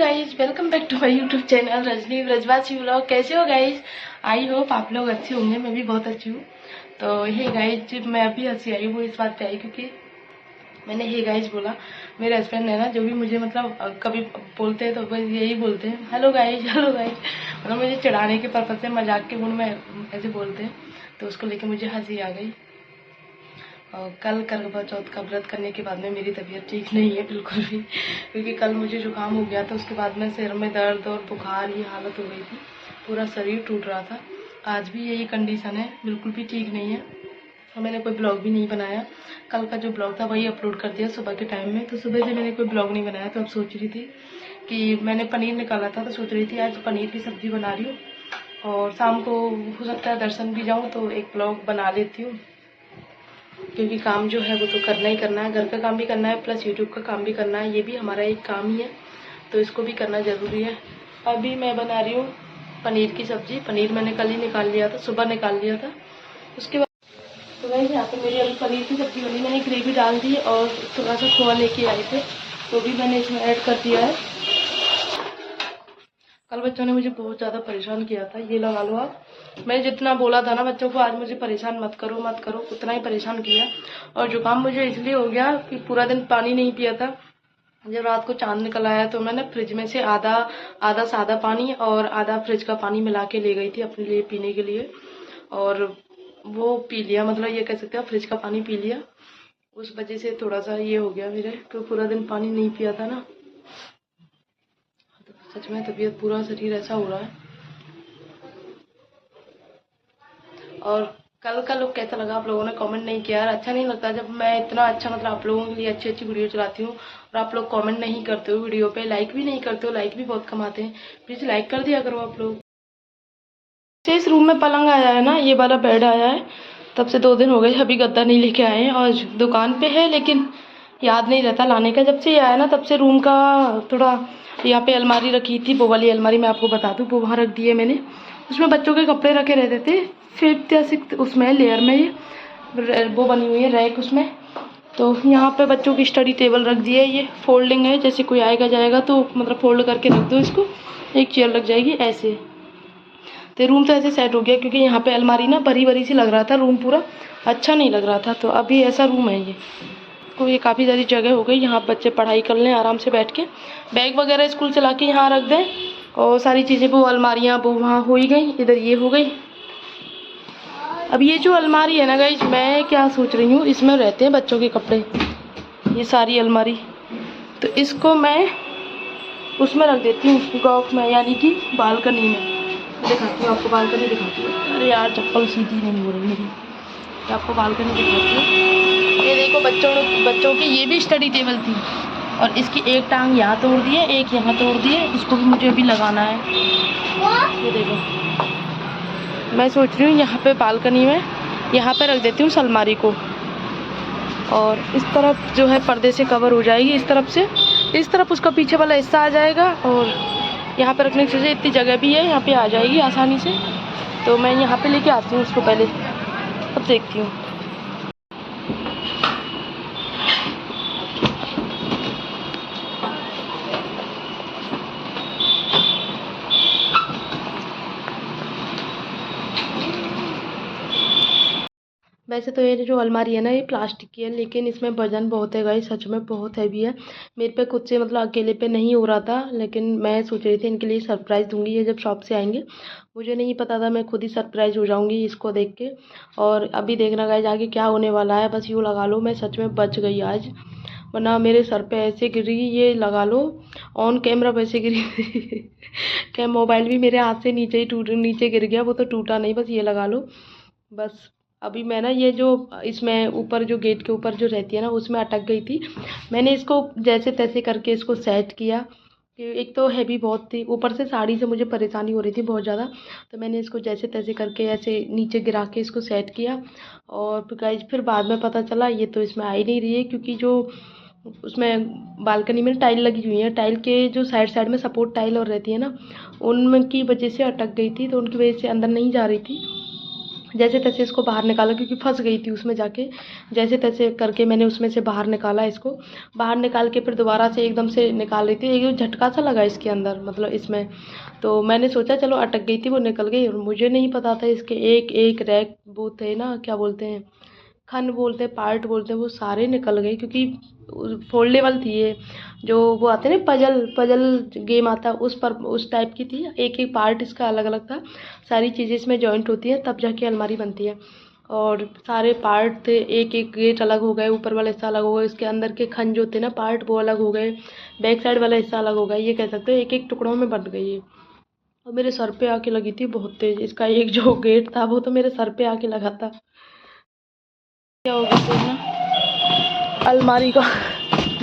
Guys, welcome back to my YouTube channel Rajni Brajwasi vlog. कैसे हो guys? I hope आप लोग अच्छे होंगे। मैं भी बहुत अच्छी हूँ। तो हे गाइज, मैं अभी हंसी आई वो इस बात पे आई क्योंकि मैंने हे गाइज बोला। मेरे हस्बैंड है ना, जो भी मुझे मतलब कभी बोलते हैं तो बस यही बोलते हैं, हेलो गाइज हेलो गाइज। मतलब मुझे चिढ़ाने के पर्पज से, मजाक के मूड में ऐसे बोलते हैं। तो उसको लेकर मुझे हंसी आ गई। और कल करवा चौथ का व्रत करने के बाद में मेरी तबीयत ठीक नहीं है बिल्कुल भी, क्योंकि कल मुझे जुकाम हो गया था। उसके बाद में सिर में दर्द और बुखार, ये हालत हो गई थी, पूरा शरीर टूट रहा था। आज भी यही कंडीशन है, बिल्कुल भी ठीक नहीं है। और मैंने कोई ब्लॉग भी नहीं बनाया। कल का जो ब्लॉग था वही अपलोड कर दिया सुबह के टाइम में। तो सुबह से मैंने कोई ब्लॉग नहीं बनाया। तो अब सोच रही थी कि मैंने पनीर निकाला था, तो सोच रही थी आज पनीर की सब्ज़ी बना रही हूँ और शाम को हो सकता है दर्शन भी जाऊँ तो एक ब्लॉग बना लेती हूँ, क्योंकि काम जो है वो तो करना ही करना है। घर का काम भी करना है, प्लस यूट्यूब का काम भी करना है। ये भी हमारा एक काम ही है, तो इसको भी करना ज़रूरी है। अभी मैं बना रही हूँ पनीर की सब्ज़ी। पनीर मैंने कल ही निकाल लिया था, सुबह निकाल लिया था। उसके बाद तो वही यहाँ पे मेरी अभी पनीर की सब्ज़ी बनी। मैंने ग्रेवी डाल दी और थोड़ा सा खोआ लेके आए थे, तो भी मैंने इसमें ऐड कर दिया है। कल बच्चों ने मुझे बहुत ज़्यादा परेशान किया था। ये लगा लो आप, मैंने जितना बोला था ना बच्चों को आज मुझे परेशान मत करो मत करो, उतना ही परेशान किया। और जुकाम मुझे इसलिए हो गया कि पूरा दिन पानी नहीं पिया था। जब रात को चांद निकल आया तो मैंने फ्रिज में से आधा सादा पानी और आधा फ्रिज का पानी मिला के ले गई थी अपने लिए पीने के लिए, और वो पी लिया। मतलब ये कह सकते हैं फ्रिज का पानी पी लिया। उस वजह से थोड़ा सा ये हो गया मेरे, क्योंकि पूरा दिन पानी नहीं पिया था ना। सच में तबीयत, पूरा शरीर ऐसा हो रहा है। और कल का लुक कैसा लगा आप लोगों ने कमेंट नहीं किया यार। अच्छा नहीं लगता जब मैं इतना अच्छा मतलब आप लोगों के लिए अच्छी अच्छी वीडियो चलाती हूँ और आप लोग कमेंट नहीं करते हो वीडियो पे, लाइक भी नहीं करते हो। लाइक भी बहुत कम आते हैं, प्लीज लाइक कर दिया करो आप लोग। इस रूम में पलंग आया है ना, ये वाला बेड आया है, तब से 2 दिन हो गए। अभी गद्दा नहीं लेके आए हैं और दुकान पे है, लेकिन याद नहीं रहता लाने का। जब से ये आया ना तब से रूम का थोड़ा, यहाँ पे अलमारी रखी थी, वो वाली अलमारी मैं आपको बता दूँ, वो वहाँ रख दी है मैंने। उसमें बच्चों के कपड़े रखे रहते थे 5th या 6th उसमें लेयर में, ये वो बनी हुई है रैक उसमें। तो यहाँ पे बच्चों की स्टडी टेबल रख दी है। ये फोल्डिंग है, जैसे कोई आएगा जाएगा तो मतलब फोल्ड करके रख दो इसको, एक चेयर लग जाएगी ऐसे। तो रूम तो ऐसे सेट हो गया, क्योंकि यहाँ पे अलमारी ना भरी भरी सी लग रहा था, रूम पूरा अच्छा नहीं लग रहा था। तो अभी ऐसा रूम है ये, तो ये काफ़ी सारी जगह हो गई। यहाँ बच्चे पढ़ाई कर लें आराम से बैठ के, बैग वगैरह स्कूल से ला के यहाँ रख दें, और सारी चीज़ें वो अलमारियाँ वो वहाँ हो ही गई, इधर ये हो गई। अब ये जो अलमारी है ना गाइस, मैं क्या सोच रही हूँ, इसमें रहते हैं बच्चों के कपड़े, ये सारी अलमारी। तो इसको मैं उसमें रख देती हूँ गॉफ में, यानी कि बालकनी में। दिखाती हूँ आपको, बालकनी दिखाती हूँ। अरे यार चप्पल सीधी नहीं हो रही मेरी, तो आपको बालकनी दिखाती हूँ। ये देखो बच्चों की ये भी स्टडी टेबल थी, और इसकी एक टांग यहाँ तोड़ दी है, एक यहाँ तोड़ दी है। इसको भी मुझे अभी लगाना है। ये देखो, मैं सोच रही हूँ यहाँ पे बालकनी में यहाँ पे रख देती हूँ उस अलमारी को, और इस तरफ जो है पर्दे से कवर हो जाएगी। इस तरफ से इस तरफ उसका पीछे वाला हिस्सा आ जाएगा, और यहाँ पे रखने से इतनी जगह भी है, यहाँ पे आ जाएगी आसानी से। तो मैं यहाँ पे लेके आती हूँ उसको पहले, अब देखती हूँ। वैसे तो ये जो अलमारी है ना, ये प्लास्टिक की है, लेकिन इसमें वजन बहुत है गाइस, सच में बहुत हैवी है। मेरे पे खुद से मतलब अकेले पे नहीं हो रहा था, लेकिन मैं सोच रही थी इनके लिए सरप्राइज़ दूंगी। ये जब शॉप से आएंगे, मुझे नहीं पता था, मैं खुद ही सरप्राइज़ हो जाऊंगी इसको देख के। और अभी देखना गाइस आगे क्या होने वाला है, बस यूँ लगा लो मैं सच में बच गई आज, वरना मेरे सर पे ऐसे गिरी, ये लगा लो ऑन कैमरा वैसे गिरी क्या मोबाइल भी मेरे हाथ से नीचे गिर गया, वो तो टूटा नहीं, बस ये लगा लो। बस अभी मैं ना ये जो इसमें ऊपर जो गेट के ऊपर जो रहती है ना, उसमें अटक गई थी। मैंने इसको जैसे तैसे करके इसको सेट किया, कि एक तो हैवी बहुत थी, ऊपर से साड़ी से मुझे परेशानी हो रही थी बहुत ज़्यादा। तो मैंने इसको जैसे तैसे करके ऐसे नीचे गिरा के इसको सेट किया। और फिर गाइस फिर बाद में पता चला ये तो इसमें आ ही नहीं रही है, क्योंकि जो उसमें बालकनी में टाइल लगी हुई है, टाइल के जो साइड साइड में सपोर्ट टाइल और रहती है ना, उनकी वजह से अटक गई थी, तो उनकी वजह से अंदर नहीं जा रही थी। जैसे तैसे इसको बाहर निकाला क्योंकि फंस गई थी उसमें जाके। जैसे तैसे करके मैंने उसमें से बाहर निकाला इसको। बाहर निकाल के फिर दोबारा से एकदम से निकाल रही थी, एक झटका सा लगा इसके अंदर, मतलब इसमें। तो मैंने सोचा चलो अटक गई थी, वो निकल गई। और मुझे नहीं पता था इसके एक एक रैक वो थे ना, क्या बोलते हैं, खन बोलते हैं, पार्ट बोलते हैं, वो सारे निकल गए क्योंकि फोल्डेबल थी ये। जो वो आते हैं ना, पजल पजल गेम आता है उस पर, उस टाइप की थी। एक एक पार्ट इसका अलग अलग था, सारी चीज़ें इसमें जॉइंट होती हैं तब जाके अलमारी बनती है। और सारे पार्ट थे, एक एक गेट अलग हो गए, ऊपर वाला हिस्सा अलग हो गया, इसके अंदर के खन जो थे ना पार्ट वो अलग हो गए, बैक साइड वाला हिस्सा अलग हो गया, ये कह सकते हो एक एक टुकड़ों में बट गई है। और मेरे सर पे आके लगी थी बहुत तेज, इसका एक जो गेट था वो तो मेरे सर पे आके लगा था। क्या हो गया फिर ना अलमारी का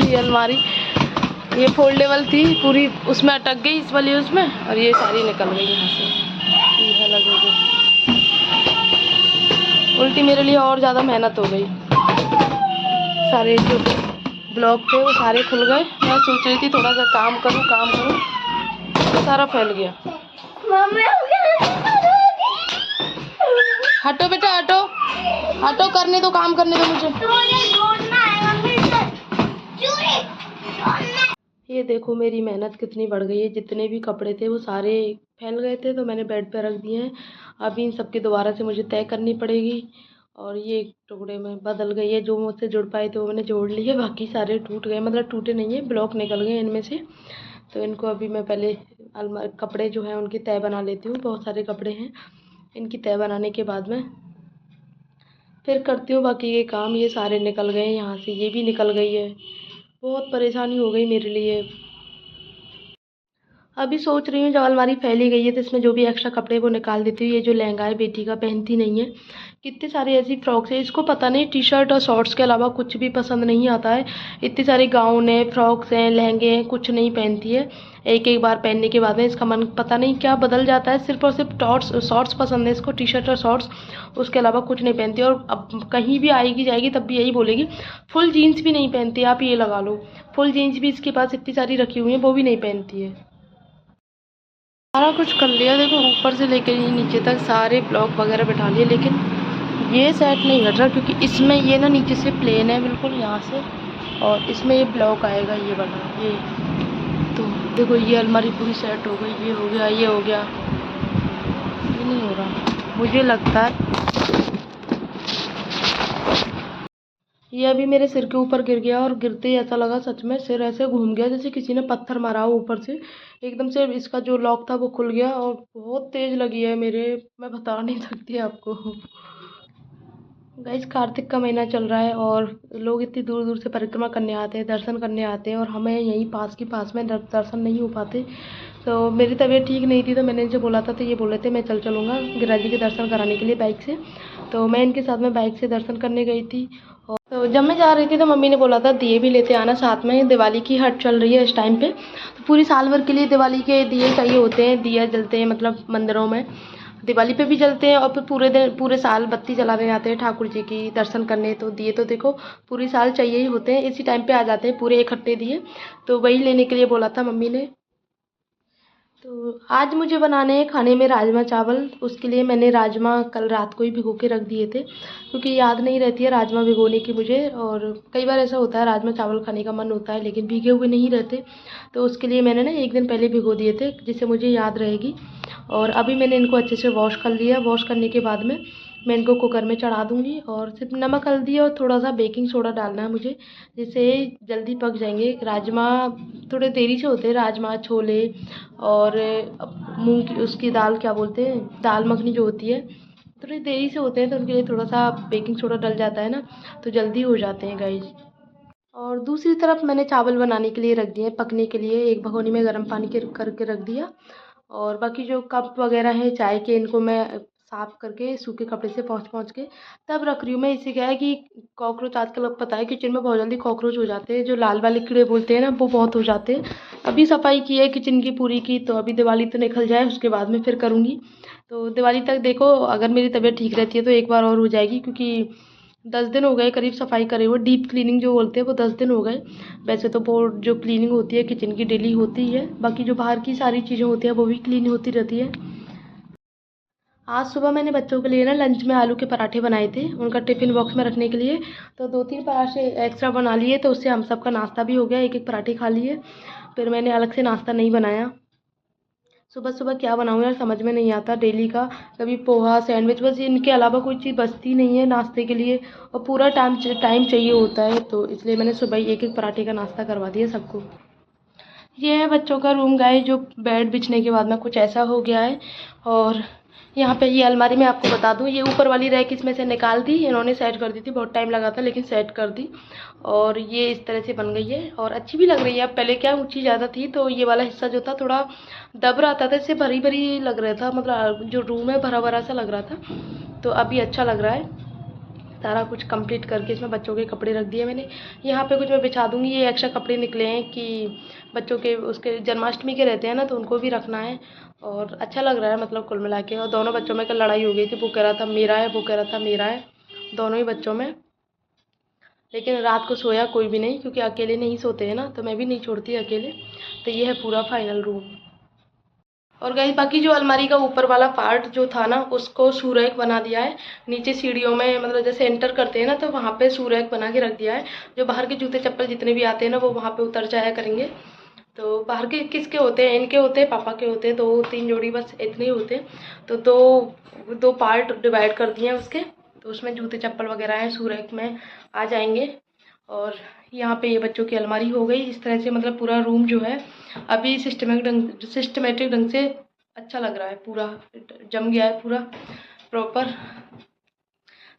ये अलमारी ये फोल्डेबल थी पूरी, उसमें अटक गई इस वाली उसमें, और ये सारी निकल गई यहाँ से, ये अलग हो गई। उल्टी मेरे लिए और ज़्यादा मेहनत हो गई। सारे जो ब्लॉक थे वो सारे खुल गए। मैं सोच रही थी थोड़ा सा काम करूँ तो सारा फैल गया। हटो बेटा हटो, हटो, करने दो, काम करने दो मुझे। ये देखो मेरी मेहनत कितनी बढ़ गई है। जितने भी कपड़े थे वो सारे फैल गए थे तो मैंने बेड पे रख दिए हैं। अभी इन सबकी दोबारा से मुझे तय करनी पड़ेगी। और ये टुकड़े में बदल गई है, जो मुझसे जुड़ पाए थे वो मैंने जोड़ लिए, बाकी सारे टूट गए, मतलब टूटे नहीं है, ब्लॉक निकल गए इनमें से। तो इनको अभी मैं पहले कपड़े जो हैं उनकी तय बना लेती हूँ। बहुत सारे कपड़े हैं, इनकी तय बनाने के बाद में फिर करती हूँ बाकी ये काम। ये सारे निकल गए यहाँ से, ये भी निकल गई है, बहुत परेशानी हो गई मेरे लिए। अभी सोच रही हूँ जब अलमारी फैली गई है तो इसमें जो भी एक्स्ट्रा कपड़े वो निकाल देती हूँ। ये जो लहंगा है बेटी का, पहनती नहीं है। कितनी सारी ऐसी फ्रॉक्स है, इसको पता नहीं टी शर्ट और शॉर्ट्स के अलावा कुछ भी पसंद नहीं आता है। इतनी सारी गाउन है, फ्रॉक्स हैं, लहंगे हैं, कुछ नहीं पहनती है। एक एक बार पहनने के बाद में इसका मन पता नहीं क्या बदल जाता है। सिर्फ और सिर्फ शॉर्ट्स पसंद है इसको, टी शर्ट और शॉर्ट्स, उसके अलावा कुछ नहीं पहनती। और अब कहीं भी आएगी जाएगी तब भी यही बोलेगी। फुल जीन्स भी नहीं पहनती, आप ये लगा लो, फुल जीन्स भी इसके पास इतनी सारी रखी हुई है, वो भी नहीं पहनती है। सारा कुछ कर लिया, देखो ऊपर से लेकर नीचे तक सारे ब्लॉक वगैरह बैठा लिए, लेकिन ये सेट नहीं हट रहा क्योंकि इसमें ये ना नीचे से प्लेन है बिल्कुल यहाँ से, और इसमें ये ब्लॉक आएगा ये वाला, ये तो देखो ये अलमारी पूरी सेट हो गई, ये हो गया, ये हो गया, ये नहीं हो रहा मुझे लगता है। ये अभी मेरे सिर के ऊपर गिर गया और गिरते ही ऐसा लगा सच में सिर ऐसे घूम गया जैसे किसी ने पत्थर मारा हो ऊपर से। एकदम से इसका जो लॉक था वो खुल गया और बहुत तेज लगी है मेरे, मैं बता नहीं सकती आपको। गाइस कार्तिक का महीना चल रहा है और लोग इतनी दूर दूर से परिक्रमा करने आते हैं, दर्शन करने आते हैं, और हमें यहीं पास में दर्शन नहीं हो पाते। तो मेरी तबीयत ठीक नहीं थी तो मैंने इनसे बोला था, तो ये बोले थे मैं चलूँगा गिरिराज जी के दर्शन कराने के लिए बाइक से। तो मैं इनके साथ में बाइक से दर्शन करने गई थी। और तो जब मैं जा रही थी तो मम्मी ने बोला था दिए भी लेते आना साथ में, दिवाली की हट चल रही है इस टाइम पे, तो पूरी साल भर के लिए दिवाली के दिए चाहिए होते हैं, दिया जलते हैं मतलब मंदिरों में, दिवाली पे भी जलते हैं और फिर पूरे दिन पूरे साल बत्ती जलाने जाते हैं ठाकुर जी की दर्शन करने। तो दिए तो देखो पूरी साल चाहिए ही होते हैं, इसी टाइम पे आ जाते हैं पूरे इकट्ठे दिए, तो वही लेने के लिए बोला था मम्मी ने। तो आज मुझे बनाने हैं खाने में राजमा चावल। उसके लिए मैंने राजमा कल रात को ही भिगो के रख दिए थे क्योंकि याद नहीं रहती है राजमा भिगोने की मुझे, और कई बार ऐसा होता है राजमा चावल खाने का मन होता है लेकिन भीगे हुए नहीं रहते, तो उसके लिए मैंने ना एक दिन पहले भिगो दिए थे जिससे मुझे याद रहेगी। और अभी मैंने इनको अच्छे से वॉश कर लिया, वॉश करने के बाद में मैं इनको कुकर में चढ़ा दूँगी, और सिर्फ नमक हल्दी और थोड़ा सा बेकिंग सोडा डालना है मुझे, जिससे जल्दी पक जाएंगे। राजमा थोड़े देरी से होते हैं, राजमा छोले और मूंग की उसकी दाल क्या बोलते हैं, दाल मखनी जो होती है, थोड़ी देरी से होते हैं, तो उनके लिए थोड़ा सा बेकिंग सोडा डल जाता है ना, तो जल्दी हो जाते हैं गाइस। और दूसरी तरफ मैंने चावल बनाने के लिए रख दिए पकने के लिए, एक भगोनी में गर्म पानी के करके रख दिया। और बाकी जो कप वगैरह है चाय के, इनको मैं साफ़ करके सूखे कपड़े से पोंछ पोंछ के तब रख रही हूँ मैं। इससे क्या है कि कॉकरोच आजकल अब पता है किचन में बहुत जल्दी कॉकरोच हो जाते हैं, जो लाल वाले कीड़े बोलते हैं ना, वो बहुत हो जाते हैं। अभी सफाई की है किचन की पूरी की, तो अभी दिवाली तो निकल जाए उसके बाद में फिर करूँगी। तो दिवाली तक देखो अगर मेरी तबीयत ठीक रहती है तो एक बार और हो जाएगी, क्योंकि 10 दिन हो गए करीब सफाई करे हुए, डीप क्लीनिंग जो बोलते हैं वो 10 दिन हो गए। वैसे तो वो जो क्लीनिंग होती है किचन की डेली होती है, बाकी जो बाहर की सारी चीज़ें होती हैं वो भी क्लीन होती रहती है। आज सुबह मैंने बच्चों के लिए ना लंच में आलू के पराठे बनाए थे, उनका टिफ़िन बॉक्स में रखने के लिए। तो 2-3 पराठे एक्स्ट्रा बना लिए, तो उससे हम सबका नाश्ता भी हो गया, एक-एक पराठे खा लिए। फिर मैंने अलग से नाश्ता नहीं बनाया। सुबह-सुबह क्या बनाऊँ यार, समझ में नहीं आता डेली का। कभी पोहा, सैंडविच, बस इनके अलावा कोई चीज़ बचती नहीं है नाश्ते के लिए, और पूरा टाइम चाहिए होता है, तो इसलिए मैंने सुबह ही एक-एक पराठे का नाश्ता करवा दिया सबको। ये है बच्चों का रूम गाइस, जो बेड बिछने के बाद में कुछ ऐसा हो गया है। और यहाँ पे ये अलमारी में आपको बता दूँ, ये ऊपर वाली रैक इसमें से निकाल दी, इन्होंने सेट कर दी थी, बहुत टाइम लगा था लेकिन सेट कर दी। और ये इस तरह से बन गई है और अच्छी भी लग रही है। अब पहले क्या ऊंची ज़्यादा थी, तो ये वाला हिस्सा जो था थोड़ा दब रहा था, तो इससे भरी भरी लग रहा था, मतलब जो रूम है भरा भरा सा लग रहा था। तो अभी अच्छा लग रहा है। सारा कुछ कंप्लीट करके इसमें बच्चों के कपड़े रख दिए मैंने। यहाँ पे कुछ मैं बिछा दूँगी, ये एक्स्ट्रा कपड़े निकले हैं कि बच्चों के उसके जन्माष्टमी के रहते हैं ना, तो उनको भी रखना है। और अच्छा लग रहा है मतलब कुल मिला के। और दोनों बच्चों में कल लड़ाई हो गई थी, वो कह रहा था मेरा है, वो कह रहा था मेरा है, दोनों ही बच्चों में। लेकिन रात को सोया कोई भी नहीं, क्योंकि अकेले नहीं सोते हैं ना, तो मैं भी नहीं छोड़ती अकेले। तो ये है पूरा फाइनल रूम। और गाइस बाकी जो अलमारी का ऊपर वाला पार्ट जो था ना, उसको शू रैक बना दिया है। नीचे सीढ़ियों में मतलब जैसे एंटर करते हैं ना, तो वहाँ पे शू रैक बना के रख दिया है। जो बाहर के जूते चप्पल जितने भी आते हैं ना, वो वहाँ पे उतर जाया करेंगे। तो बाहर के किसके होते हैं, इनके होते हैं, पापा के होते हैं, 2-3 जोड़ी बस इतने ही होते हैं। तो दो पार्ट डिवाइड कर दिए हैं उसके, तो उसमें जूते चप्पल वगैरह हैं, शू रैक में आ जाएंगे। और यहाँ पे ये बच्चों की अलमारी हो गई इस तरह से, मतलब पूरा रूम जो है अभी सिस्टमेटिक ढंग से अच्छा लग रहा है, पूरा जम गया है पूरा प्रॉपर।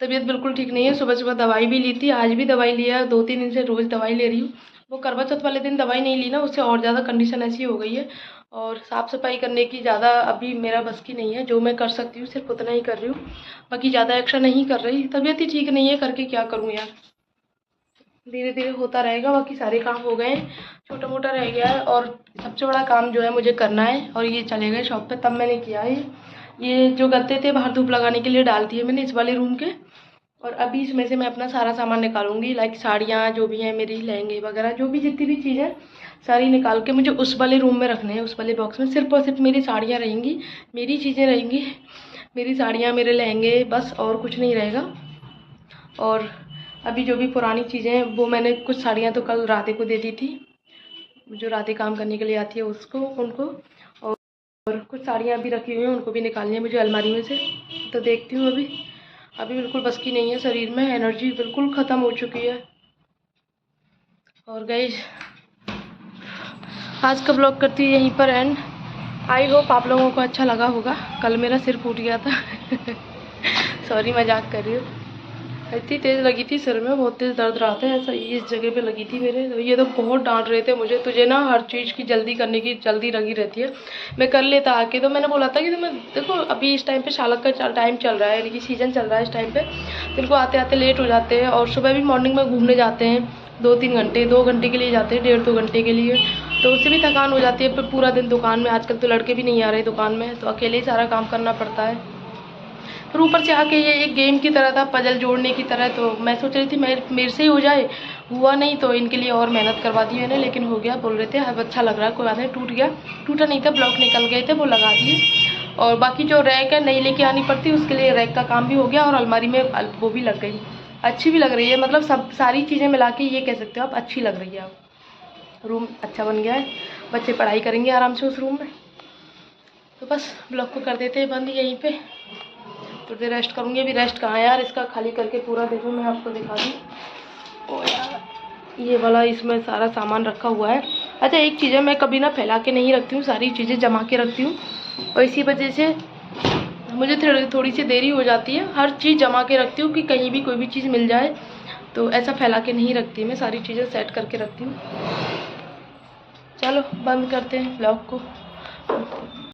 तबीयत बिल्कुल ठीक नहीं है, सुबह सुबह दवाई भी ली थी, आज भी दवाई लिया, 2-3 दिन से रोज़ दवाई ले रही हूँ। वो करवा चौथ वाले दिन दवाई नहीं ली ना, उससे और ज़्यादा कंडीशन ऐसी हो गई है। और साफ़ सफाई करने की ज़्यादा अभी मेरा बस की नहीं है, जो मैं कर सकती हूँ सिर्फ उतना ही कर रही हूँ, बाकी ज़्यादा एक्स्ट्रा नहीं कर रही। तबीयत ही ठीक नहीं है, करके क्या करूँ यार, धीरे धीरे होता रहेगा। बाकी सारे काम हो गए हैं, छोटा मोटा रह गया है। और सबसे बड़ा काम जो है मुझे करना है, और ये चले गए शॉप पे तब मैंने किया है। ये जो गत्ते थे बाहर धूप लगाने के लिए डाल दिए मैंने इस वाले रूम के। और अभी इसमें से मैं अपना सारा सामान निकालूंगी, लाइक साड़ियाँ जो भी हैं मेरी, लहंगे वगैरह जो भी जितनी भी चीज़ें सारी निकाल के मुझे उस वाले रूम में रखने हैं, उस वाले बॉक्स में सिर्फ और सिर्फ मेरी साड़ियाँ रहेंगी, मेरी चीज़ें रहेंगी, मेरी साड़ियाँ, मेरे लहंगे, बस और कुछ नहीं रहेगा। और अभी जो भी पुरानी चीज़ें हैं, वो मैंने कुछ साड़ियाँ तो कल राधे को दे दी थी, जो राधे काम करने के लिए आती है उसको, उनको। और कुछ साड़ियाँ अभी रखी हुई हैं, उनको भी निकालनी है मुझे अलमारी में से। तो देखती हूँ अभी बिल्कुल बस की नहीं है, शरीर में एनर्जी बिल्कुल ख़त्म हो चुकी है। और गाइस आज का ब्लॉग करती हूँ यहीं पर एंड। आई होप आप लोगों को अच्छा लगा होगा। कल मेरा सिर फूट गया था सॉरी, मजाक कर रही हूँ। इतनी तेज़ लगी थी सिर में, बहुत तेज़ दर्द रहा था, ऐसा इस जगह पे लगी थी मेरे। तो ये तो बहुत डांट रहे थे मुझे, तुझे ना हर चीज़ की जल्दी करने की जल्दी लगी रहती है, मैं कर लेता आके। तो मैंने बोला था कि तुम्हें देखो अभी इस टाइम पे शालक का टाइम चल रहा है, यानी कि सीज़न चल रहा है इस टाइम पे, तो इनको आते आते लेट हो जाते हैं। और सुबह भी मॉर्निंग में घूमने जाते हैं 2-3 घंटे, 2 घंटे के लिए जाते हैं, 1.5-2 घंटे के लिए, तो उससे भी थकान हो जाती है। फिर पूरा दिन दुकान में, आजकल तो लड़के भी नहीं आ रहे दुकान में, तो अकेले ही सारा काम करना पड़ता है। फिर ऊपर से आके ये एक गेम की तरह था, पजल जोड़ने की तरह। तो मैं सोच रही थी मेरे से ही हो जाए, हुआ नहीं, तो इनके लिए और मेहनत करवा दी मैंने, लेकिन हो गया। बोल रहे थे अब अच्छा लग रहा है, कोई बात नहीं, टूट गया, टूटा नहीं था, ब्लॉक निकल गए थे, वो लगा दिए। और बाकी जो रैक है नहीं लेके आनी पड़ती, उसके लिए रैक का काम भी हो गया, और अलमारी में वो भी लग गई, अच्छी भी लग रही है। मतलब सब सारी चीज़ें मिला के ये कह सकते हो आप, अच्छी लग रही है। अब रूम अच्छा बन गया है, बच्चे पढ़ाई करेंगे आराम से उस रूम में। तो बस ब्लॉग को कर देते हैं बंद यहीं पे, थोड़ी देर रेस्ट करूँगी। अभी रेस्ट कहाँ है यार, इसका खाली करके पूरा देखो, मैं आपको दिखा दूँ। ओ यार, ये वाला इसमें सारा सामान रखा हुआ है। अच्छा एक चीज़ है, मैं कभी ना फैला के नहीं रखती हूँ, सारी चीज़ें जमा के रखती हूँ, और इसी वजह से मुझे थोड़ी सी देरी हो जाती है। हर चीज़ जमा के रखती हूँ कि कहीं भी कोई भी चीज़ मिल जाए, तो ऐसा फैला के नहीं रखती, मैं सारी चीज़ें सेट करके रखती हूँ। चलो बंद करते हैं ब्लॉग को।